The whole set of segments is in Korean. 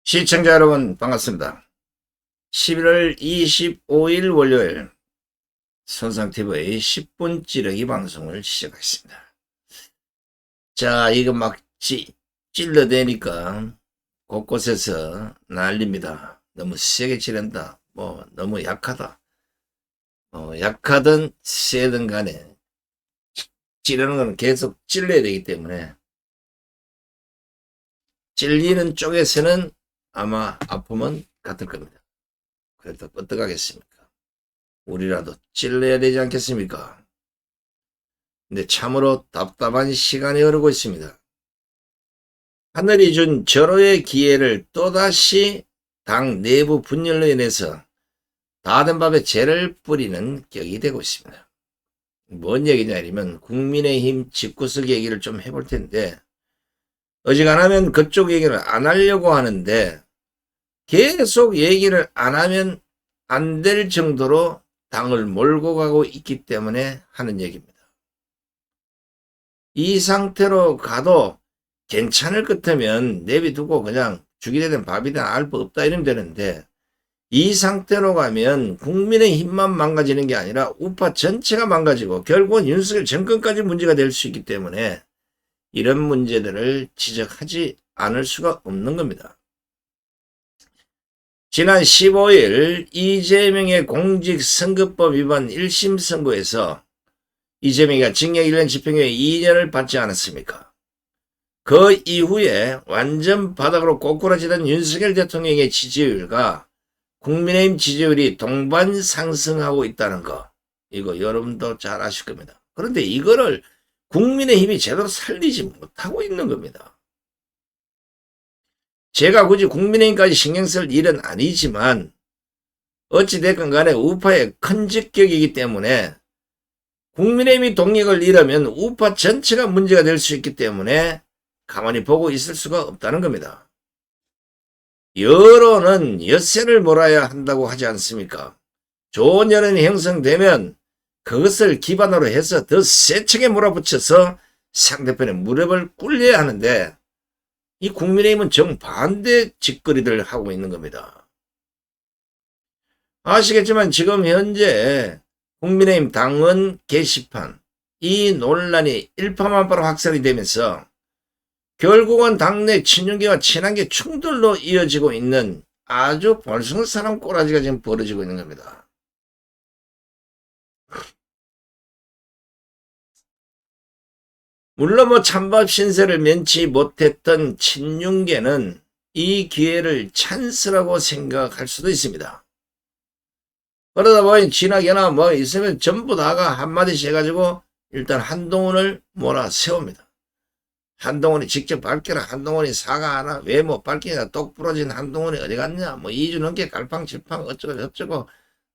시청자 여러분 반갑습니다. 11월 25일 월요일 손상TV의 10분 찌르기 방송을 시작하겠습니다. 자, 이거 막 찔러대니까 곳곳에서 난립니다. 너무 세게 찌른다. 너무 약하다. 약하든 세든 간에 찌르는 건 계속 찔러야 되기 때문에 찔리는 쪽에서는 아마 아픔은 같을 겁니다. 그래도 어떡하겠습니까? 우리라도 찔러야 되지 않겠습니까? 근데 참으로 답답한 시간이 흐르고 있습니다. 하늘이 준 절호의 기회를 또다시 당 내부 분열로 인해서 다 된 밥에 재를 뿌리는 격이 되고 있습니다. 뭔 얘기냐 아니면 국민의힘 집구석 얘기를 좀 해볼 텐데 어지간하면 그쪽 얘기를 안 하려고 하는데 계속 얘기를 안 하면 안 될 정도로 당을 몰고 가고 있기 때문에 하는 얘기입니다. 이 상태로 가도 괜찮을 것 같으면 내비두고 그냥 죽이 되든 밥이 되든 알 바 없다 이러면 되는데 이 상태로 가면 국민의 힘만 망가지는 게 아니라 우파 전체가 망가지고 결국은 윤석열 정권까지 문제가 될 수 있기 때문에 이런 문제들을 지적하지 않을 수가 없는 겁니다. 지난 15일 이재명의 공직선거법 위반 1심 선고에서 이재명이가 징역 1년 집행유예 2년을 받지 않았습니까? 그 이후에 완전 바닥으로 꼬꾸라지던 윤석열 대통령의 지지율과 국민의힘 지지율이 동반 상승하고 있다는 거, 이거 여러분도 잘 아실 겁니다. 그런데 이거를 국민의힘이 제대로 살리지 못하고 있는 겁니다. 제가 굳이 국민의힘까지 신경 쓸 일은 아니지만 어찌됐건 간에 우파의 큰 직격이기 때문에 국민의힘이 동력을 잃으면 우파 전체가 문제가 될 수 있기 때문에 가만히 보고 있을 수가 없다는 겁니다. 여론은 엿새를 몰아야 한다고 하지 않습니까? 좋은 여론이 형성되면 그것을 기반으로 해서 더 세차게 몰아붙여서 상대편의 무릎을 꿇려야 하는데 이 국민의힘은 정반대 짓거리들을 하고 있는 겁니다. 아시겠지만 지금 현재 국민의힘 당원 게시판 이 논란이 일파만파로 확산이 되면서 결국은 당내 친윤계와 친한계 충돌로 이어지고 있는 아주 볼성사람 꼬라지가 지금 벌어지고 있는 겁니다. 물론 찬밥 신세를 면치 못했던 친윤계는 이 기회를 찬스라고 생각할 수도 있습니다. 그러다 보니 진하게나 있으면 전부 다가 한마디씩 해가지고 일단 한동훈을 몰아세웁니다. 한동훈이 직접 밝혀라. 한동훈이 사과하나. 왜 못 밝히냐. 똑 부러진 한동훈이 어디 갔냐. 2주 넘게 갈팡질팡 어쩌고 저쩌고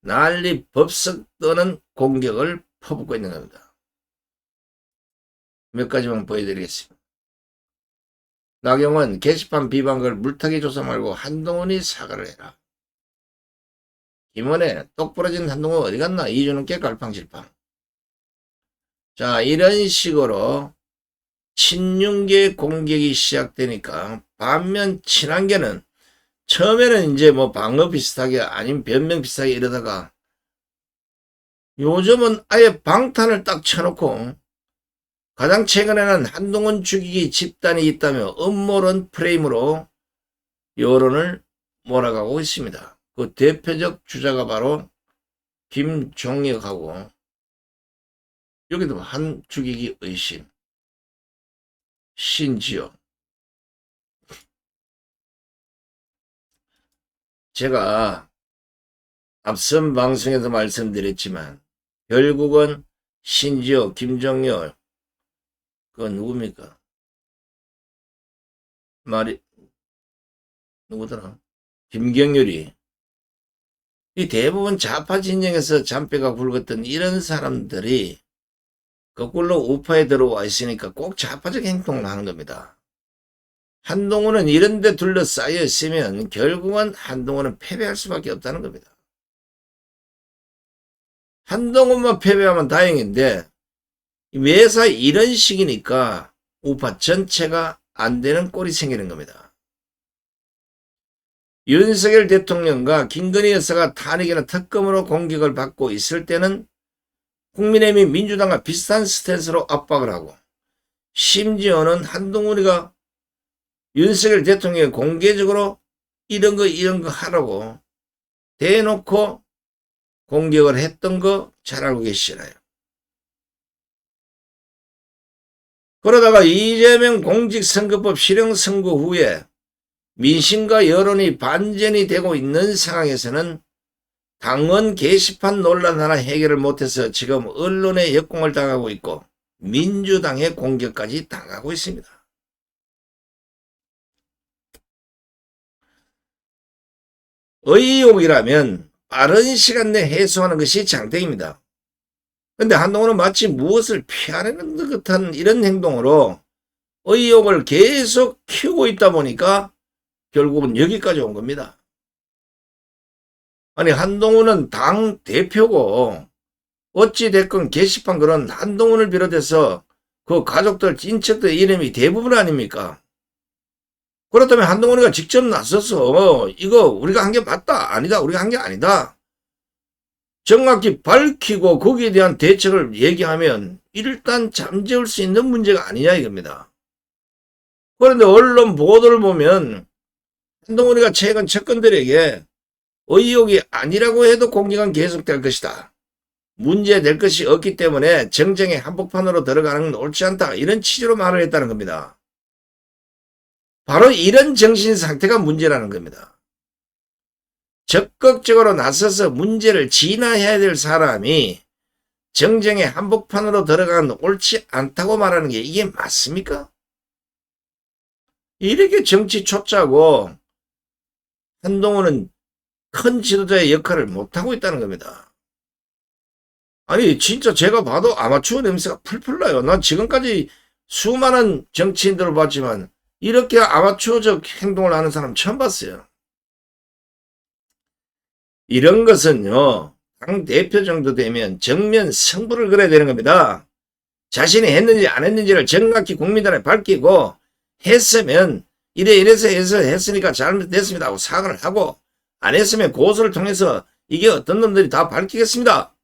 난리 법석 떠는 공격을 퍼붓고 있는 겁니다. 몇 가지만 보여드리겠습니다. 나경원 게시판 비방글 물타기 조사 말고 한동훈이 사과를 해라. 김원혜 똑 부러진 한동훈 어디 갔나. 2주 넘게 갈팡질팡. 자, 이런 식으로 친윤계 공격이 시작되니까 반면 친한계는 처음에는 이제 방어 비슷하게 아니면 변명 비슷하게 이러다가 요즘은 아예 방탄을 딱 쳐놓고 가장 최근에는 한동훈 죽이기 집단이 있다며 음모론 프레임으로 여론을 몰아가고 있습니다. 그 대표적 주자가 바로 김종혁하고 여기도 한 죽이기 의심 신지어. 제가 앞선 방송에서 말씀드렸지만 결국은 신지어, 김종혁 그건 누굽니까? 누구더라? 김경률이 이 대부분 좌파 진영에서 잔뼈가 굵었던 이런 사람들이 거꾸로 우파에 들어와 있으니까 꼭 좌파적 행동을 하는 겁니다. 한동훈은 이런 데 둘러싸여 있으면 결국은 한동훈은 패배할 수밖에 없다는 겁니다. 한동훈만 패배하면 다행인데 매사 이런 식이니까 우파 전체가 안 되는 꼴이 생기는 겁니다. 윤석열 대통령과 김건희 여사가 탄핵이나 특검으로 공격을 받고 있을 때는 국민의힘이 민주당과 비슷한 스탠스로 압박을 하고, 심지어는 한동훈이가 윤석열 대통령이 공개적으로 이런 거 하라고 대놓고 공격을 했던 거 잘 알고 계시잖아요. 그러다가 이재명 공직선거법 실형 선고 후에 민심과 여론이 반전이 되고 있는 상황에서는 당원 게시판 논란 하나 해결을 못해서 지금 언론의 역공을 당하고 있고 민주당의 공격까지 당하고 있습니다. 의혹이라면 빠른 시간 내에 해소하는 것이 장땡입니다. 근데 한동훈은 마치 무엇을 피하려는 듯한 이런 행동으로 의혹을 계속 키우고 있다 보니까 결국은 여기까지 온 겁니다. 아니, 한동훈은 당 대표고 어찌됐건 게시판 그런 한동훈을 비롯해서 그 가족들, 친척들 이름이 대부분 아닙니까? 그렇다면 한동훈이가 직접 나서서 이거 우리가 한 게 맞다, 아니다, 우리가 한 게 아니다. 정확히 밝히고 거기에 대한 대책을 얘기하면 일단 잠재울 수 있는 문제가 아니냐 이겁니다. 그런데 언론 보도를 보면 한동훈이가 최근 측근들에게 의혹이 아니라고 해도 공격은 계속될 것이다. 문제될 것이 없기 때문에 정쟁의 한복판으로 들어가는 건 옳지 않다. 이런 취지로 말을 했다는 겁니다. 바로 이런 정신 상태가 문제라는 겁니다. 적극적으로 나서서 문제를 진화해야 될 사람이 정쟁의 한복판으로 들어가는 건 옳지 않다고 말하는 게 이게 맞습니까? 이렇게 정치 초짜고 한동훈은 큰 지도자의 역할을 못하고 있다는 겁니다. 아니 진짜 제가 봐도 아마추어 냄새가 풀풀 나요. 난 지금까지 수많은 정치인들을 봤지만 이렇게 아마추어적 행동을 하는 사람 처음 봤어요. 이런 것은요, 당 대표 정도 되면 정면 승부를 걸어야 되는 겁니다. 자신이 했는지 안 했는지를 정확히 국민들에 밝히고 했으면 이래서 했으니까 잘못됐습니다 하고 사과를 하고, 안 했으면 고소를 통해서 이게 어떤 놈들이 다 밝히겠습니다.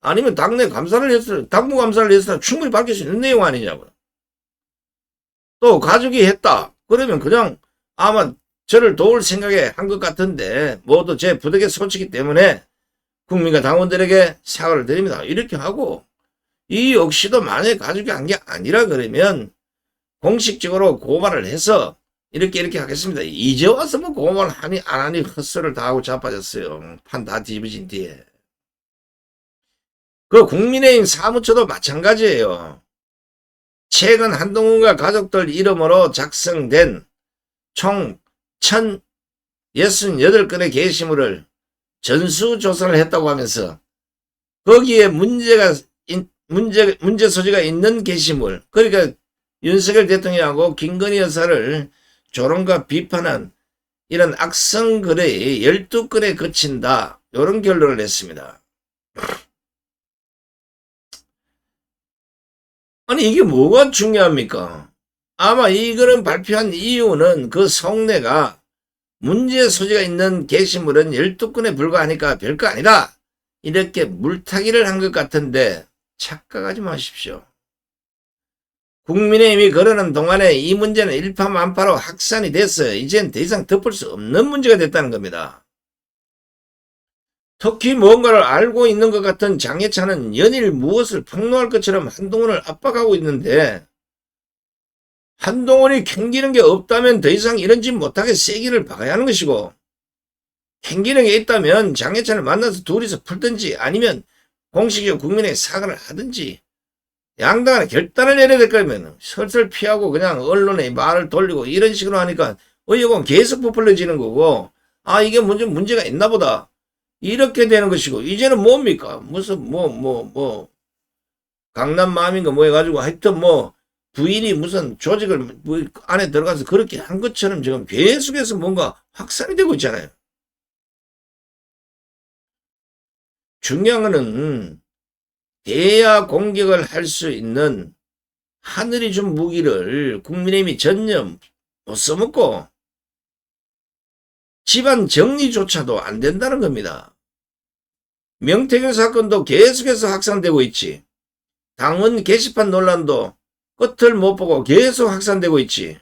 아니면 당내 감사를 했을 당무 감사를 했을 때 충분히 밝힐 수 있는 내용 아니냐고요. 또 가족이 했다. 그러면 그냥 아마 저를 도울 생각에 한 것 같은데 모두 제 부득의 소치기 때문에 국민과 당원들에게 사과를 드립니다. 이렇게 하고, 이 역시도 만약에 가족이 한 게 아니라 그러면 공식적으로 고발을 해서 이렇게 하겠습니다. 이제 와서 뭐 고발 하니 안 하니 헛소리를 다 하고 자빠졌어요. 판 다 뒤집어진 뒤에. 그 국민의힘 사무처도 마찬가지예요. 최근 한동훈과 가족들 이름으로 작성된 총 1068건의 게시물을 전수조사를 했다고 하면서 거기에 문제 소지가 있는 게시물, 그러니까 윤석열 대통령하고 김건희 여사를 조롱과 비판한 이런 악성글의 12건에 그친다. 이런 결론을 냈습니다. 아니 이게 뭐가 중요합니까? 아마 이거는 발표한 이유는 그 속내가 문제 소지가 있는 게시물은 12건에 불과하니까 별거 아니다. 이렇게 물타기를 한 것 같은데 착각하지 마십시오. 국민의힘이 그러는 동안에 이 문제는 일파만파로 확산이 돼서 이젠 더 이상 덮을 수 없는 문제가 됐다는 겁니다. 특히 뭔가를 알고 있는 것 같은 장해찬은 연일 무엇을 폭로할 것처럼 한동훈을 압박하고 있는데, 한동훈이 캥기는 게 없다면 더 이상 이런 짓 못하게 세기를 박아야 하는 것이고, 캥기는 게 있다면 장해찬을 만나서 둘이서 풀든지 아니면 공식적으로 국민에게 사과를 하든지 양당간에 결단을 내려야 될 거면 설설 피하고 그냥 언론에 말을 돌리고 이런 식으로 하니까 의혹은 계속 부풀려지는 거고, 아 이게 문제가 있나 보다 이렇게 되는 것이고, 이제는 뭡니까? 무슨 강남맘인가 뭐 해가지고 하여튼 부인이 무슨 조직을 안에 들어가서 그렇게 한 것처럼 지금 계속해서 뭔가 확산이 되고 있잖아요. 중요한 거는 대야 공격을 할 수 있는 하늘이 준 무기를 국민의힘이 전혀 못 써먹고 집안 정리조차도 안 된다는 겁니다. 명태균 사건도 계속해서 확산되고 있지. 당원 게시판 논란도 끝을 못 보고 계속 확산되고 있지.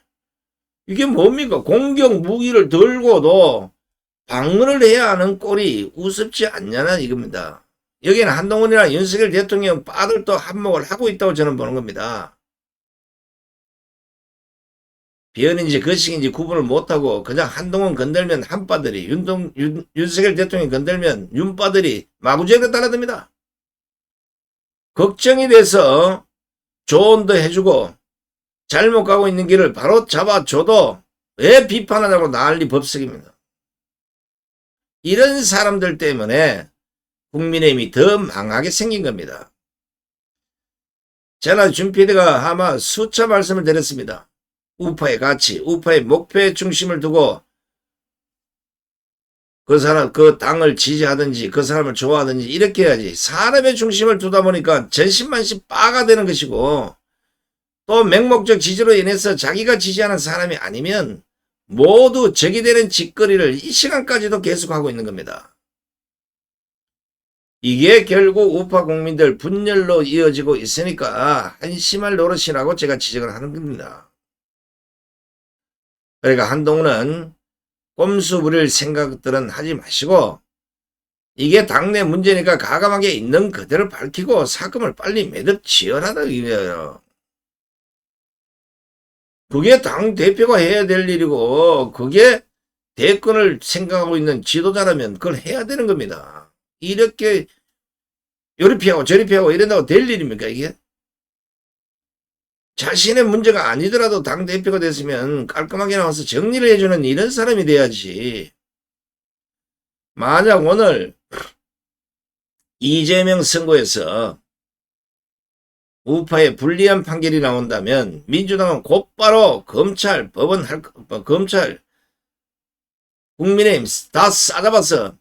이게 뭡니까? 공격 무기를 들고도 방문을 해야 하는 꼴이 우습지 않냐는 이겁니다. 여기는 한동훈이나 윤석열 대통령 빠들도 한몫을 하고 있다고 저는 보는 겁니다. 비언인지 거식인지 구분을 못하고 그냥 한동훈 건들면 한빠들이 윤석열 대통령 건들면 윤빠들이 마구잡이로 따라듭니다. 걱정이 돼서 조언도 해주고 잘못 가고 있는 길을 바로 잡아줘도 왜 비판하냐고 난리 법석입니다. 이런 사람들 때문에 국민의힘이 더 망하게 생긴 겁니다. 제가 준 PD가 아마 수차 말씀을 드렸습니다. 우파의 가치, 우파의 목표에 중심을 두고 그 사람, 그 당을 지지하든지 그 사람을 좋아하든지 이렇게 해야지. 사람의 중심을 두다 보니까 전신만신 빠가 되는 것이고 또 맹목적 지지로 인해서 자기가 지지하는 사람이 아니면 모두 적이 되는 짓거리를 이 시간까지도 계속하고 있는 겁니다. 이게 결국 우파 국민들 분열로 이어지고 있으니까 한심할 노릇이라고 제가 지적을 하는 겁니다. 그러니까 한동훈은 꼼수 부릴 생각들은 하지 마시고 이게 당내 문제니까 가감하게 있는 그대로 밝히고 사건을 빨리 매듭 지어라다 이거예요. 그게 당대표가 해야 될 일이고 그게 대권을 생각하고 있는 지도자라면 그걸 해야 되는 겁니다. 이렇게 요리 피하고 저리 피하고 이런다고 될 일입니까 이게? 자신의 문제가 아니더라도 당대표가 됐으면 깔끔하게 나와서 정리를 해주는 이런 사람이 돼야지. 만약 오늘 이재명 선거에서 우파의 불리한 판결이 나온다면 민주당은 곧바로 검찰, 법원, 검찰, 국민의힘 다 싸잡아서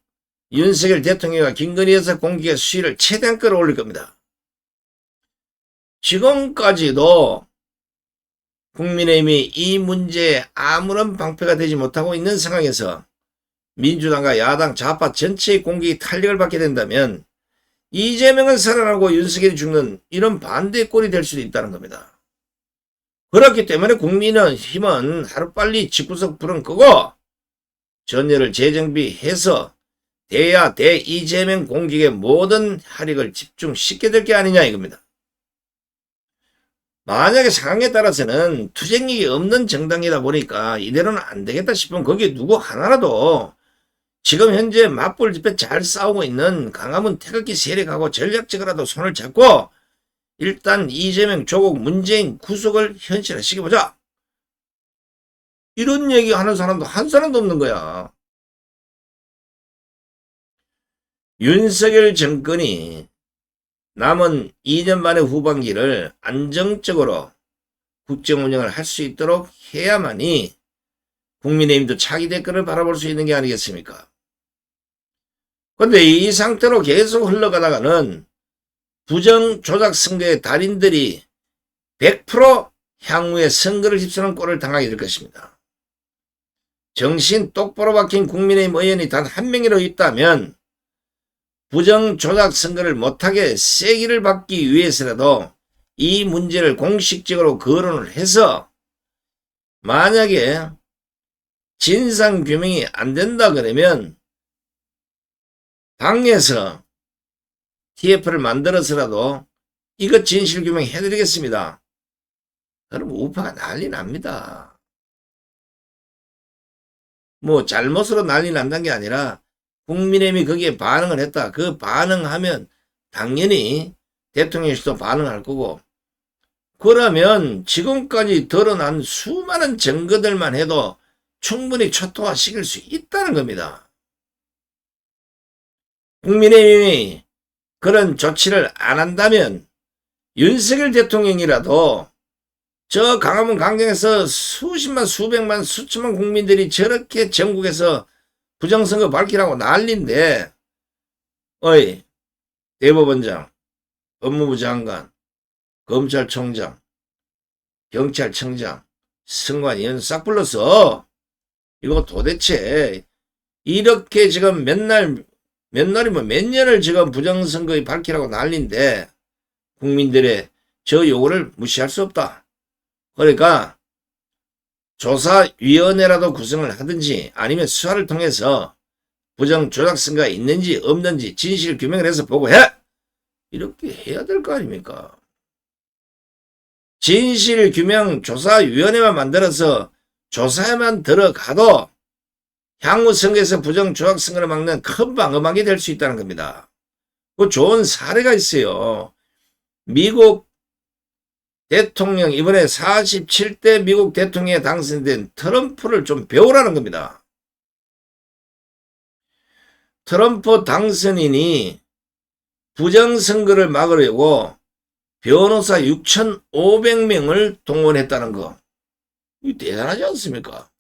윤석열 대통령과 김건희 여사 공개의 수위를 최대한 끌어올릴 겁니다. 지금까지도 국민의힘이 이 문제에 아무런 방패가 되지 못하고 있는 상황에서 민주당과 야당 좌파 전체의 공격이 탄력을 받게 된다면 이재명은 살아나고 윤석열이 죽는 이런 반대의 꼴이 될 수도 있다는 겁니다. 그렇기 때문에 국민의힘은 하루빨리 집구석 불은 끄고 전열을 재정비해서 대야 이재명 공격의 모든 화력을 집중시켜야 될 게 아니냐 이겁니다. 만약에 상황에 따라서는 투쟁력이 없는 정당이다 보니까 이대로는 안 되겠다 싶으면 거기에 누구 하나라도 지금 현재 맞불 집회 잘 싸우고 있는 강화문 태극기 세력하고 전략적으로라도 손을 잡고 일단 이재명, 조국, 문재인 구속을 현실화시켜보자. 이런 얘기 하는 사람도 한 사람도 없는 거야. 윤석열 정권이 남은 2년 만의 후반기를 안정적으로 국정 운영을 할 수 있도록 해야만이 국민의힘도 차기 대권을 바라볼 수 있는 게 아니겠습니까? 그런데 이 상태로 계속 흘러가다가는 부정조작 선거의 달인들이 100% 향후에 선거를 휩쓰는 꼴을 당하게 될 것입니다. 정신 똑바로 박힌 국민의힘 의원이 단 한 명이라도 있다면 부정조작 선거를 못하게 세기를 받기 위해서라도 이 문제를 공식적으로 거론을 해서 만약에 진상규명이 안 된다 그러면 당에서 TF를 만들어서라도 이것 진실규명 해드리겠습니다. 그럼 우파가 난리 납니다. 뭐 잘못으로 난리 난다는 게 아니라 국민의힘이 거기에 반응을 했다. 그 반응하면 당연히 대통령실도 반응할 거고 그러면 지금까지 드러난 수많은 증거들만 해도 충분히 초토화시킬 수 있다는 겁니다. 국민의힘이 그런 조치를 안 한다면 윤석열 대통령이라도 저 강화문 강경에서 수십만, 수백만, 수천만 국민들이 저렇게 전국에서 부정선거 밝히라고 난리인데 어이 대법원장, 법무부 장관, 검찰총장, 경찰청장, 선관 위원 싹 불러서 이거 도대체 이렇게 지금 몇 날이면 몇 년을 지금 부정선거에 밝히라고 난리인데 국민들의 저 요구를 무시할 수 없다. 그러니까 조사위원회라도 구성을 하든지 아니면 수사를 통해서 부정 조작 선거가 있는지 없는지 진실 규명을 해서 보고해. 이렇게 해야 될 거 아닙니까? 진실 규명 조사위원회만 만들어서 조사에만 들어가도 향후 선거에서 부정 조작 선거를 막는 큰 방어막이 될 수 있다는 겁니다. 그 좋은 사례가 있어요. 미국 대통령, 이번에 47대 미국 대통령에 당선된 트럼프를 좀 배우라는 겁니다. 트럼프 당선인이 부정선거를 막으려고 변호사 6,500명을 동원했다는 거. 이거 대단하지 않습니까?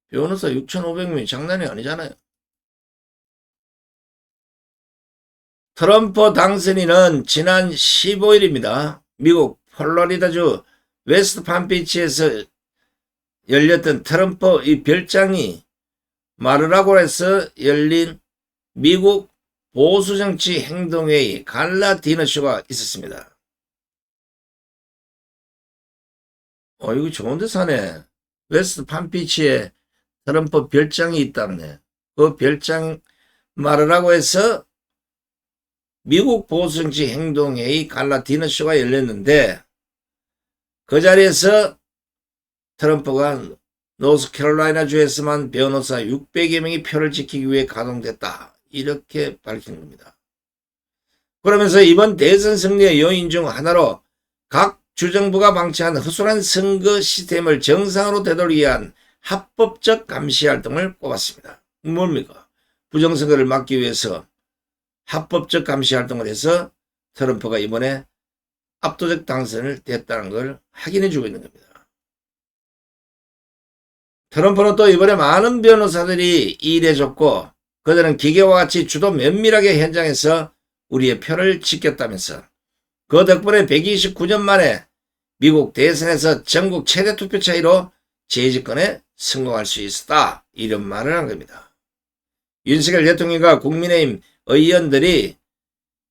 변호사 6,500명이 장난이 아니잖아요. 트럼프 당선인은 지난 15일입니다. 미국 플로리다주 웨스트팜비치에서 열렸던 트럼프 이 별장이 마르라고에서 열린 미국 보수정치 행동회의 갈라 디너쇼가 있었습니다. 이거 좋은 데 사네. 웨스트팜비치에 트럼프 별장이 있다네. 그 별장 마르라고에서 미국 보수정치 행동회의 갈라 디너쇼가 열렸는데 그 자리에서 트럼프가 노스캐롤라이나 주에서만 변호사 600여 명이 표를 지키기 위해 가동됐다. 이렇게 밝힌 겁니다. 그러면서 이번 대선 승리의 요인 중 하나로 각 주정부가 방치한 허술한 선거 시스템을 정상으로 되돌리기 위한 합법적 감시 활동을 꼽았습니다. 뭡니까? 부정선거를 막기 위해서 합법적 감시 활동을 해서 트럼프가 이번에 압도적 당선을 됐다는 걸 확인해 주고 있는 겁니다. 트럼프는 또 이번에 많은 변호사들이 일해줬고 그들은 기계와 같이 주도 면밀하게 현장에서 우리의 표를 지켰다면서 그 덕분에 129년 만에 미국 대선에서 전국 최대 투표 차이로 재집권에 성공할 수 있었다. 이런 말을 한 겁니다. 윤석열 대통령과 국민의힘 의원들이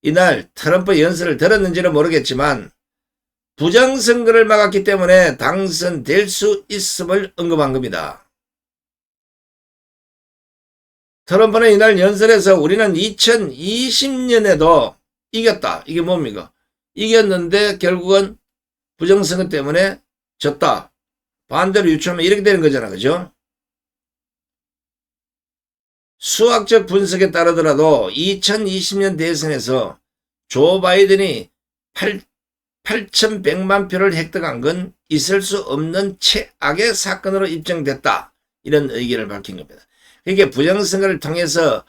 이날 트럼프 연설을 들었는지는 모르겠지만 부정선거를 막았기 때문에 당선될 수 있음을 언급한 겁니다. 트럼프는 이날 연설에서 우리는 2020년에도 이겼다. 이게 뭡니까? 이겼는데 결국은 부정선거 때문에 졌다. 반대로 유추하면 이렇게 되는 거잖아. 그죠? 수학적 분석에 따르더라도 2020년 대선에서 조 바이든이 8,100만 표를 획득한 건 있을 수 없는 최악의 사건으로 입증됐다. 이런 의견을 밝힌 겁니다. 그러니까 부정선거를 통해서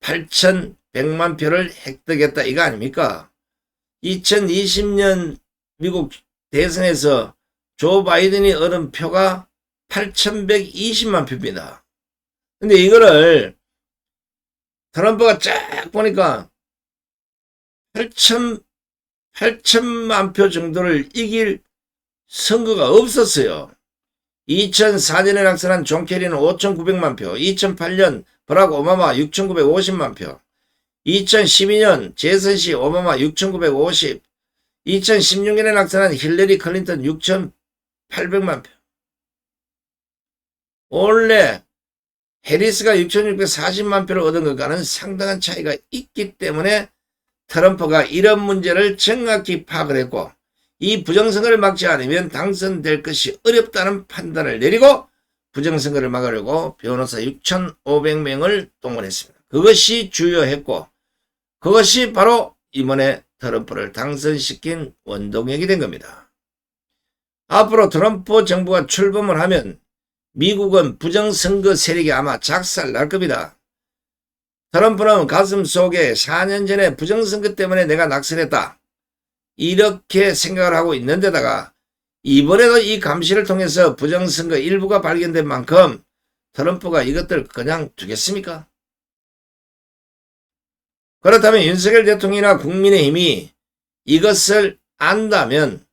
8,100만 표를 획득했다. 이거 아닙니까? 2020년 미국 대선에서 조 바이든이 얻은 표가 8,120만 표입니다. 근데 이거를 트럼프가 쫙 보니까 8천만 표 정도를 이길 선거가 없었어요. 2004년에 낙선한 존 케리는 5,900만 표, 2008년 버락 오바마 6,950만 표, 2012년 재선 시 오바마 6,950, 2016년에 낙선한 힐러리 클린턴 6,800만 표. 원래 해리스가 6,640만 표를 얻은 것과는 상당한 차이가 있기 때문에 트럼프가 이런 문제를 정확히 파악을 했고 이 부정선거를 막지 않으면 당선될 것이 어렵다는 판단을 내리고 부정선거를 막으려고 변호사 6,500명을 동원했습니다. 그것이 주요했고 그것이 바로 이번에 트럼프를 당선시킨 원동력이 된 겁니다. 앞으로 트럼프 정부가 출범을 하면 미국은 부정선거 세력이 아마 작살날 겁니다. 트럼프는 가슴 속에 4년 전에 부정선거 때문에 내가 낙선했다. 이렇게 생각을 하고 있는데다가 이번에도 이 감시를 통해서 부정선거 일부가 발견된 만큼 트럼프가 이것들 그냥 두겠습니까? 그렇다면 윤석열 대통령이나 국민의힘이 이것을 안다면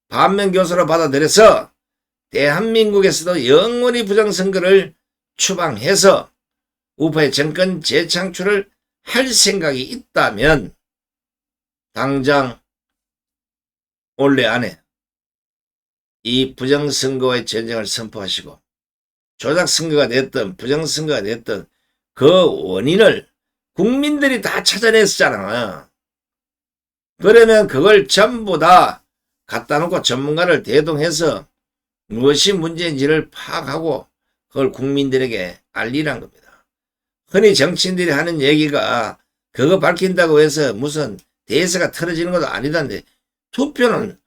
반면교사로 받아들여서 대한민국에서도 영원히 부정선거를 추방해서 우파의 정권 재창출을 할 생각이 있다면 당장 올해 안에 이 부정선거와의 전쟁을 선포하시고 조작선거가 됐든 부정선거가 됐든 그 원인을 국민들이 다 찾아냈잖아. 그러면 그걸 전부 다 갖다 놓고 전문가를 대동해서 무엇이 문제인지를 파악하고 그걸 국민들에게 알리란 겁니다. 흔히 정치인들이 하는 얘기가 그거 밝힌다고 해서 무슨 대세가 틀어지는 것도 아니던데 투표는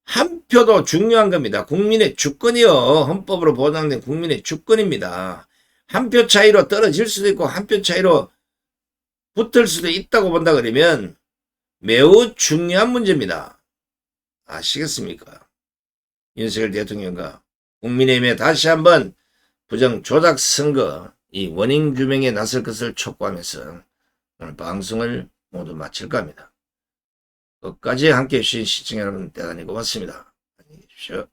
한 표도 중요한 겁니다. 국민의 주권이요. 헌법으로 보장된 국민의 주권입니다. 한 표 차이로 떨어질 수도 있고 한 표 차이로 붙을 수도 있다고 본다 그러면 매우 중요한 문제입니다. 아시겠습니까? 윤석열 대통령과 국민의힘에 다시 한번 부정 조작 선거 이 원인 규명에 나설 것을 촉구하면서 오늘 방송을 모두 마칠까 합니다. 끝까지 함께해 주신 시청자 여러분 대단히 고맙습니다. 안녕히 계십시오.